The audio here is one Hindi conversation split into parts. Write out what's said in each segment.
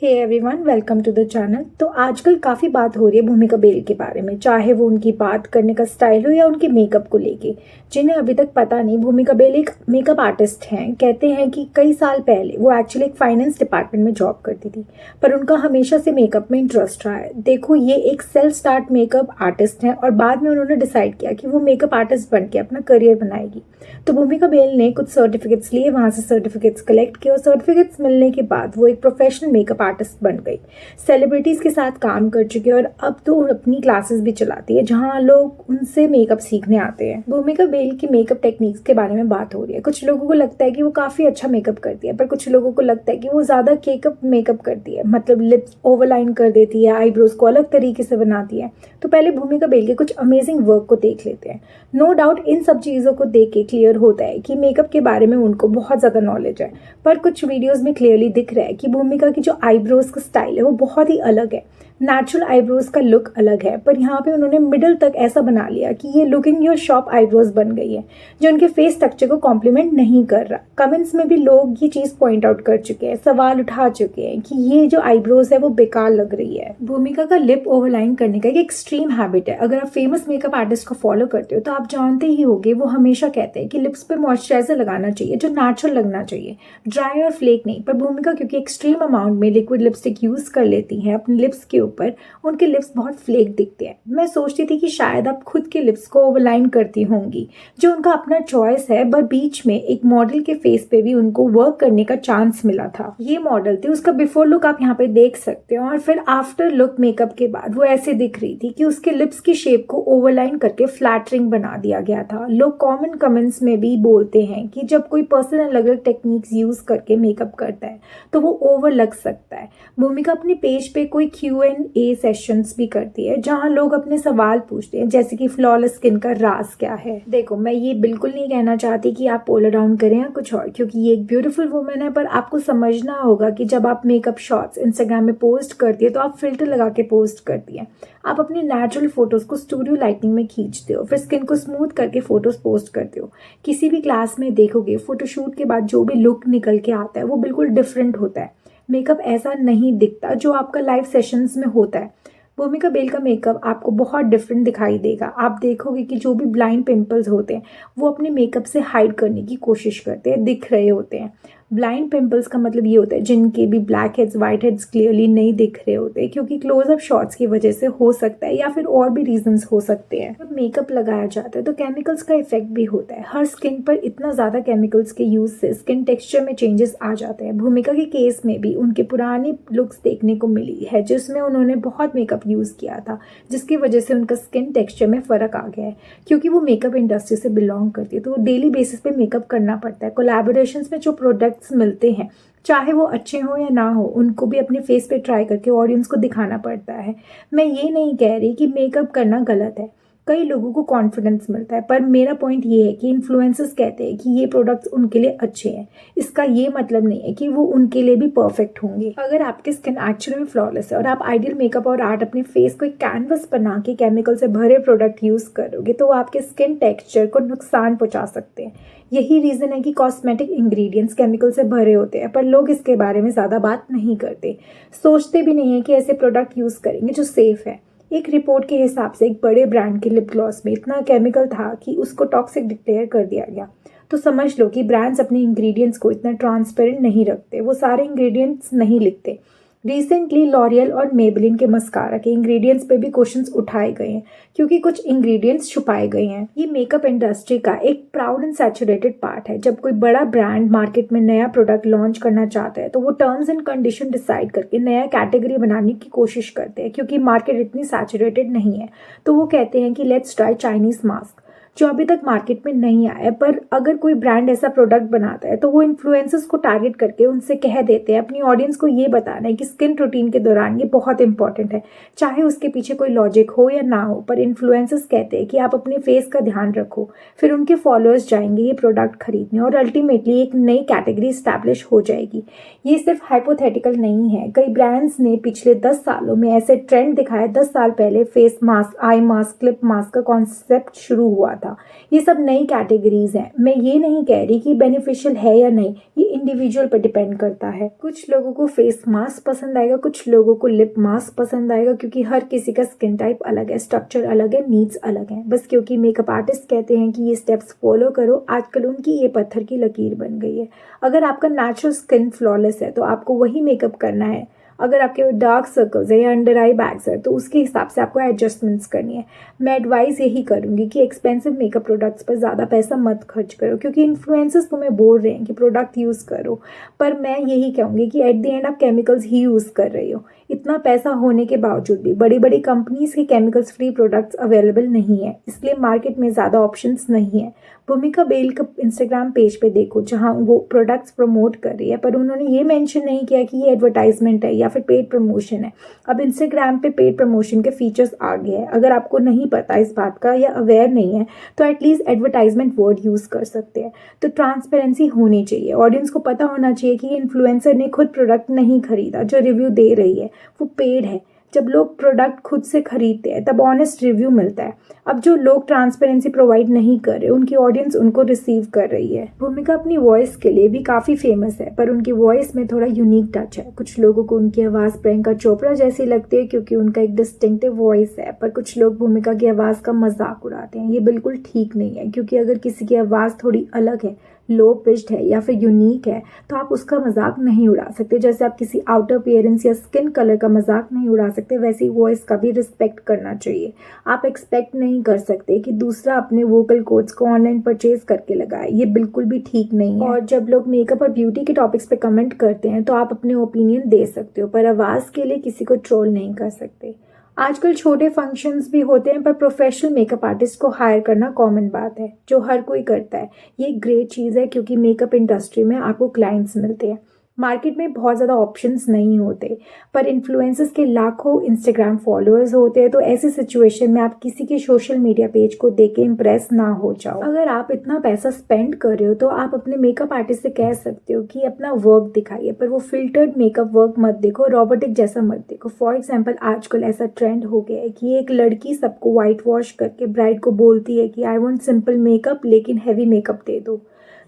Hey everyone, welcome to the channel. तो आजकल काफ़ी बात हो रही है भूमिका बेल के बारे में, चाहे वो उनकी बात करने का स्टाइल हो या उनके मेकअप को लेके। जिन्हें अभी तक पता नहीं, भूमिका बेल एक मेकअप आर्टिस्ट हैं। कहते हैं कि कई साल पहले वो एक्चुअली एक फाइनेंस डिपार्टमेंट में जॉब करती थी, पर उनका हमेशा से मेकअप में इंटरेस्ट रहा है। देखो, ये एक सेल्फ स्टार्ट मेकअप आर्टिस्ट हैं और बाद में उन्होंने डिसाइड किया कि वो मेकअप आर्टिस्ट बन के अपना करियर बनाएगी। तो भूमिका बेल ने कुछ सर्टिफिकेट्स लिए, वहाँ से सर्टिफिकेट्स कलेक्ट किए और सर्टिफिकेट्स मिलने के बाद वो एक प्रोफेशनल मेकअप आर्टिस्ट बन गई। सेलिब्रिटीज़ के साथ काम कर चुकी है और अब तो अपनी क्लासेस भी चलाती है जहाँ लोग उनसे मेकअप सीखने आते हैं। भूमिका बेल की मेकअप टेक्निक्स के बारे में बात हो रही है। कुछ लोगों को लगता है कि वो काफ़ी अच्छा मेकअप करती है, पर कुछ लोगों को लगता है कि वो ज़्यादा केकअप मेकअप करती है, मतलब लिप्स ओवरलाइन कर देती है, आईब्रोज को अलग तरीके से बनाती है। तो पहले भूमिका बेल के कुछ अमेजिंग वर्क को देख लेते हैं। नो डाउट इन सब चीज़ों को देख के क्लियर होता है कि मेकअप के बारे में उनको बहुत ज़्यादा नॉलेज है, पर कुछ वीडियोस में क्लियरली दिख रहा है कि भूमिका की जो आईब्रोज का स्टाइल है वो बहुत ही अलग है। नेचुरल आईब्रोज का लुक अलग है, पर यहाँ पे उन्होंने मिडल तक ऐसा बना लिया कि ये लुकिंग योर शॉप आईब्रोज बन गई है, जो उनके फेस स्ट्रक्चर को कॉम्प्लीमेंट नहीं कर रहा। कमेंट्स में भी लोग ये चीज़ पॉइंट आउट कर चुके हैं, सवाल उठा चुके हैं कि ये जो आईब्रोज है वो बेकार लग रही है। भूमिका का लिप ओवरलाइन करने का एक एक्सट्रीम हैबिट है। अगर आप फेमस मेकअप आर्टिस्ट को फॉलो करते हो तो आप जानते ही होंगे, वो हमेशा कहते हैं कि लिप्स पे मॉइस्चराइजर लगाना चाहिए जो नेचुरल लगना चाहिए, ड्राई और फ्लेक नहीं। पर भूमिका क्योंकि एक्सट्रीम अमाउंट में लिक्विड लिपस्टिक यूज कर लेती हैं अपने लिप्स के ऊपर, उनके लिप्स बहुत फ्लेक दिखते हैं। मैं सोचती थी कि शायद आप खुद के लिप्स को ओवरलाइन करती होंगी, जो उनका अपना चॉइस है, पर बीच में एक मॉडल के फेस पे भी उनको वर्क करने का चांस मिला था। ये मॉडल थी, उसका बिफोर लुक आप यहाँ पे देख सकते हो और फिर आफ्टर लुक मेकअप के बाद वो ऐसे दिख रही थी कि उसके लिप्स की शेप को ओवरलाइन करके फ्लैटरिंग बना दिया गया था। लोग कॉमन कमेंट्स में भी बोलते हैं कि जब कोई पर्सन अलग अलग टेक्निक्स यूज करके मेकअप करता है तो वो ओवर लग सकता है। भूमिका अपने पेज पे कोई Q&A सेशंस भी करती है जहां लोग अपने सवाल पूछते हैं, जैसे कि फ्लॉलेस स्किन का राज क्या है। देखो, मैं ये बिल्कुल नहीं कहना चाहती कि आप पोलर डाउन करें या कुछ और, क्योंकि ये एक ब्यूटीफुल वुमन है, पर आपको समझना होगा कि जब आप मेकअप शॉट्स इंस्टाग्राम में पोस्ट करती है तो आप फिल्टर लगा के पोस्ट करती है। आप अपने नेचुरल फोटोज को स्टूडियो लाइटिंग में खींचते हो, फिर स्किन को स्मूथ करके फोटोज पोस्ट करते हो। किसी भी क्लास में देखोगे, फोटोशूट के बाद जो भी लुक निकल के आता है वो बिल्कुल डिफरेंट होता है। मेकअप ऐसा नहीं दिखता जो आपका लाइव सेशंस में होता है। भूमिका बेल का मेकअप आपको बहुत डिफरेंट दिखाई देगा। आप देखोगे कि जो भी ब्लाइंड पिंपल्स होते हैं वो अपने मेकअप से हाइड करने की कोशिश करते हैं, दिख रहे होते हैं। ब्लाइंड पिंपल्स का मतलब ये होता है जिनके भी black heads white heads clearly नहीं दिख रहे होते, क्योंकि क्लोजअप शॉट्स की वजह से हो सकता है या फिर और भी रीजंस हो सकते हैं। जब मेकअप लगाया जाता है तो केमिकल्स का इफेक्ट भी होता है। हर स्किन पर इतना ज़्यादा केमिकल्स के यूज से स्किन टेक्सचर में चेंजेस आ जाते हैं। भूमिका के केस में भी उनके पुरानी लुक्स देखने को मिली है जिसमें उन्होंने बहुत मेकअप यूज़ किया था, जिसकी वजह से उनका स्किन टेक्सचर में फ़र्क आ गया है। क्योंकि वो मेकअप इंडस्ट्री से बिलोंग करती है तो वो डेली बेसिस पे मेकअप करना पड़ता है। कोलैबोरेशंस में जो प्रोडक्ट्स मिलते हैं, चाहे वो अच्छे हो या ना हो, उनको भी अपने फेस पे ट्राई करके ऑडियंस को दिखाना पड़ता है। मैं ये नहीं कह रही कि मेकअप करना गलत है, कई लोगों को कॉन्फिडेंस मिलता है, पर मेरा पॉइंट ये है कि इन्फ्लुएंसर्स कहते हैं कि ये प्रोडक्ट्स उनके लिए अच्छे हैं। इसका ये मतलब नहीं है कि वो उनके लिए भी परफेक्ट होंगे। अगर आपकी स्किन एक्चुअली में फ्लॉलेस है और आप आइडियल मेकअप और आर्ट अपने फेस को एक कैनवस बना के केमिकल से भरे प्रोडक्ट यूज करोगे तो वो आपके स्किन टेक्सचर को नुकसान पहुंचा सकते हैं। यही रीजन है कि कॉस्मेटिक इंग्रेडिएंट्स केमिकल से भरे होते हैं, पर लोग इसके बारे में ज़्यादा बात नहीं करते, सोचते भी नहीं है कि ऐसे प्रोडक्ट यूज करेंगे जो सेफ है। एक रिपोर्ट के हिसाब से एक बड़े ब्रांड के लिप ग्लॉस में इतना केमिकल था कि उसको टॉक्सिक डिक्लेयर कर दिया गया। तो समझ लो कि ब्रांड्स अपने इंग्रेडिएंट्स को इतना ट्रांसपेरेंट नहीं रखते, वो सारे इंग्रेडिएंट्स नहीं लिखते। रिसेंटली लॉरियल और मेबलिन के मस्कारा के इंग्रेडिएंट्स पे भी क्वेश्चंस उठाए गए हैं क्योंकि कुछ इंग्रेडिएंट्स छुपाए गए हैं। ये मेकअप इंडस्ट्री का एक प्राउड एंड सैचुरेटेड पार्ट है। जब कोई बड़ा ब्रांड मार्केट में नया प्रोडक्ट लॉन्च करना चाहता है तो वो टर्म्स एंड कंडीशन डिसाइड करके नया कैटेगरी बनाने की कोशिश करते हैं। क्योंकि मार्केट इतनी सैचुरेटेड नहीं है तो वो कहते हैं कि लेट्स ट्राई चाइनीज मास्क, जो अभी तक मार्केट में नहीं आया। पर अगर कोई ब्रांड ऐसा प्रोडक्ट बनाता है तो वो इन्फ्लुएंसर्स को टारगेट करके उनसे कह देते हैं अपनी ऑडियंस को ये बताना है कि स्किन रूटीन के दौरान ये बहुत इंपॉर्टेंट है, चाहे उसके पीछे कोई लॉजिक हो या ना हो। पर इन्फ्लुएंसर्स कहते हैं कि आप अपने फेस का ध्यान रखो, फिर उनके फॉलोअर्स जाएंगे ये प्रोडक्ट खरीदने और अल्टीमेटली एक नई कैटेगरी स्टैब्लिश हो जाएगी। ये सिर्फ हाइपोथेटिकल नहीं है, कई ब्रांड्स ने पिछले 10 सालों में ऐसे ट्रेंड दिखाए। 10 साल पहले face mask, eye mask, clip mask का कॉन्सेप्ट शुरू हुआ था। ये सब नई कैटेगरीज हैं। मैं ये नहीं कह रही कि बेनिफिशियल है या नहीं, ये इंडिविजुअल पर डिपेंड करता है। कुछ लोगों को फेस मास्क पसंद आएगा, कुछ लोगों को लिप मास्क पसंद आएगा, क्योंकि हर किसी का स्किन टाइप अलग है, स्ट्रक्चर अलग है, नीड्स अलग हैं। बस क्योंकि मेकअप आर्टिस्ट कहते हैं कि ये स्टेप्स फॉलो करो, आजकल उनकी ये पत्थर की लकीर बन गई है। अगर आपका नेचुरल स्किन फ्लॉलेस है तो आपको वही मेकअप करना है। अगर आपके डार्क सर्कल्स है या अंडर आई बैग्स है तो उसके हिसाब से आपको एडजस्टमेंट्स करनी है। मैं एडवाइस यही करूंगी कि एक्सपेंसिव मेकअप प्रोडक्ट्स पर ज़्यादा पैसा मत खर्च करो, क्योंकि इन्फ्लुएंसर्स तुम्हें बोल रहे हैं कि प्रोडक्ट यूज़ करो, पर मैं यही कहूँगी कि एट द एंड आप केमिकल्स ही यूज़ कर रही हो। इतना पैसा होने के बावजूद भी बड़ी बड़ी कंपनीज के केमिकल्स फ्री प्रोडक्ट्स अवेलेबल नहीं है, इसलिए मार्केट में ज़्यादा ऑप्शंस नहीं है। भूमिका बेल का इंस्टाग्राम पेज पे देखो जहाँ वो प्रोडक्ट्स प्रमोट कर रही है, पर उन्होंने ये मेंशन नहीं किया कि ये एडवर्टाइजमेंट है या फिर पेड प्रमोशन है। अब इंस्टाग्राम पे पेड प्रमोशन के फीचर्स आ गए हैं। अगर आपको नहीं पता इस बात का या अवेयर नहीं है तो एटलीस्ट एडवर्टाइजमेंट वर्ड यूज़ कर सकते हैं। तो ट्रांसपेरेंसी होनी चाहिए, ऑडियंस को पता होना चाहिए कि इन्फ्लुएंसर ने खुद प्रोडक्ट नहीं खरीदा, जो रिव्यू दे रही है वो पेड है। जब लोग प्रोडक्ट खुद से खरीदते हैं तब ऑनेस्ट रिव्यू मिलता है। अब जो लोग ट्रांसपेरेंसी प्रोवाइड नहीं कर रहे, उनकी ऑडियंस उनको रिसीव कर रही है। भूमिका अपनी वॉइस के लिए भी काफ़ी फेमस है, पर उनकी वॉइस में थोड़ा यूनिक टच है। कुछ लोगों को उनकी आवाज़ प्रियंका चोपड़ा जैसी लगती है क्योंकि उनका एक डिस्टिंक्टिव वॉइस है, पर कुछ लोग भूमिका की आवाज़ का मजाक उड़ाते हैं। ये बिल्कुल ठीक नहीं है, क्योंकि अगर किसी की आवाज़ थोड़ी अलग है, लो पिच्ड है या फिर यूनिक है, तो आप उसका मजाक नहीं उड़ा सकते। जैसे आप किसी आउटर अपीयरेंस या स्किन कलर का मजाक नहीं उड़ा सकते, वैसे ही वॉइस का भी रिस्पेक्ट करना चाहिए। आप एक्सपेक्ट नहीं कर सकते कि दूसरा अपने वोकल कोड्स को ऑनलाइन परचेज करके लगाए, ये बिल्कुल भी ठीक नहीं है। और जब लोग मेकअप और ब्यूटी के टॉपिक्स पे कमेंट करते हैं तो आप अपने ओपिनियन दे सकते हो, पर आवाज़ के लिए किसी को ट्रोल नहीं कर सकते। आजकल छोटे फंक्शंस भी होते हैं, पर प्रोफेशनल मेकअप आर्टिस्ट को हायर करना कॉमन बात है, जो हर कोई करता है। ये एक ग्रेट चीज़ है, क्योंकि मेकअप इंडस्ट्री में आपको क्लाइंट्स मिलते हैं। मार्केट में बहुत ज़्यादा ऑप्शंस नहीं होते, पर इन्फ्लुएंसर्स के लाखों इंस्टाग्राम फॉलोअर्स होते हैं, तो ऐसी सिचुएशन में आप किसी के सोशल मीडिया पेज को देख के इम्प्रेस ना हो जाओ। अगर आप इतना पैसा स्पेंड कर रहे हो तो आप अपने मेकअप आर्टिस्ट से कह सकते हो कि अपना वर्क दिखाइए, पर वो फिल्टर्ड मेकअप वर्क मत देखो, रोबोटिक जैसा मत देखो। फॉर एग्जाम्पल, आजकल ऐसा ट्रेंड हो गया है कि एक लड़की सबको वाइट वॉश करके ब्राइड को बोलती है कि आई वॉन्ट सिंपल मेकअप लेकिन हैवी मेकअप दे दो।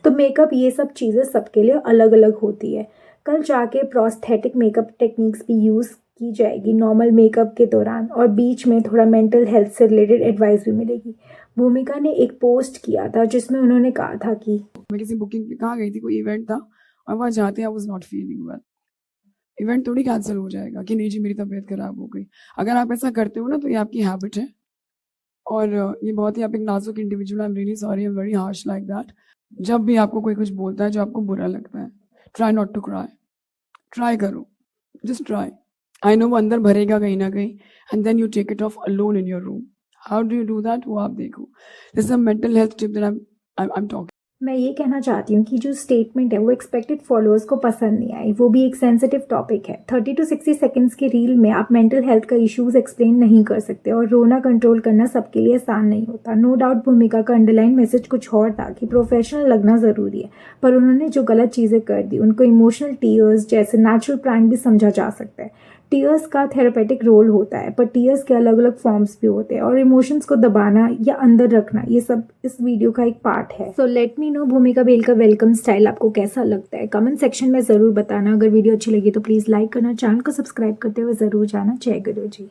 तो मेकअप ये सब चीज़ें सबके लिए अलग अलग होती है। कल जाके प्रोस्थेटिक मेकअप टेक्निक्स भी यूज़ की जाएगी नॉर्मल मेकअप के दौरान, और बीच में थोड़ा मेंटल हेल्थ से रिलेटेड एडवाइस भी मिलेगी। भूमिका ने एक पोस्ट किया था जिसमें उन्होंने कहा था कि मैं किसी बुकिंग पे कहाँ गई थी, कोई इवेंट था और वहाँ जाते हैं I was not feeling well. Event थोड़ी कैंसिल हो जाएगा कि नहीं जी मेरी तबीयत खराब हो गई। अगर आप ऐसा करते हो ना तो ये आपकी हैबिट है, और ये बहुत ही आप एक नाजुक individual. I am really sorry, I am very harsh like that. जब भी आपको कोई कुछ बोलता है जो आपको बुरा लगता है, try not to cry. Try करो, जस्ट ट्राई। आई नो वो अंदर भरेगा कहीं ना कहीं, and then you take it off alone in your room. How do you do that, वो आप देखो। This is a mental health tip that I am talking. मैं ये कहना चाहती हूँ कि जो स्टेटमेंट है वो एक्सपेक्टेड फॉलोअर्स को पसंद नहीं आई, वो भी एक सेंसिटिव टॉपिक है। 30 to 60 सेकंड्स की रील में आप मेंटल हेल्थ का इश्यूज एक्सप्लेन नहीं कर सकते, और रोना कंट्रोल करना सबके लिए आसान नहीं होता। नो डाउट भूमिका का अंडरलाइन मैसेज कुछ और था कि प्रोफेशनल लगना ज़रूरी है, पर उन्होंने जो गलत चीज़ें कर दी उनको इमोशनल टीयर्स जैसे नेचुरल प्रैंक भी समझा जा सकता है। टीयर्स का थेरेपेटिक रोल होता है, पर टीयर्स के अलग अलग फॉर्म्स भी होते हैं, और इमोशंस को दबाना या अंदर रखना ये सब इस वीडियो का एक पार्ट है। सो लेट मी नो भूमिका बेल का वेलकम स्टाइल आपको कैसा लगता है, कमेंट सेक्शन में ज़रूर बताना। अगर वीडियो अच्छी लगी तो प्लीज़ लाइक करना, चैनल को सब्सक्राइब करते हुए ज़रूर जाना। जय गुरु जी।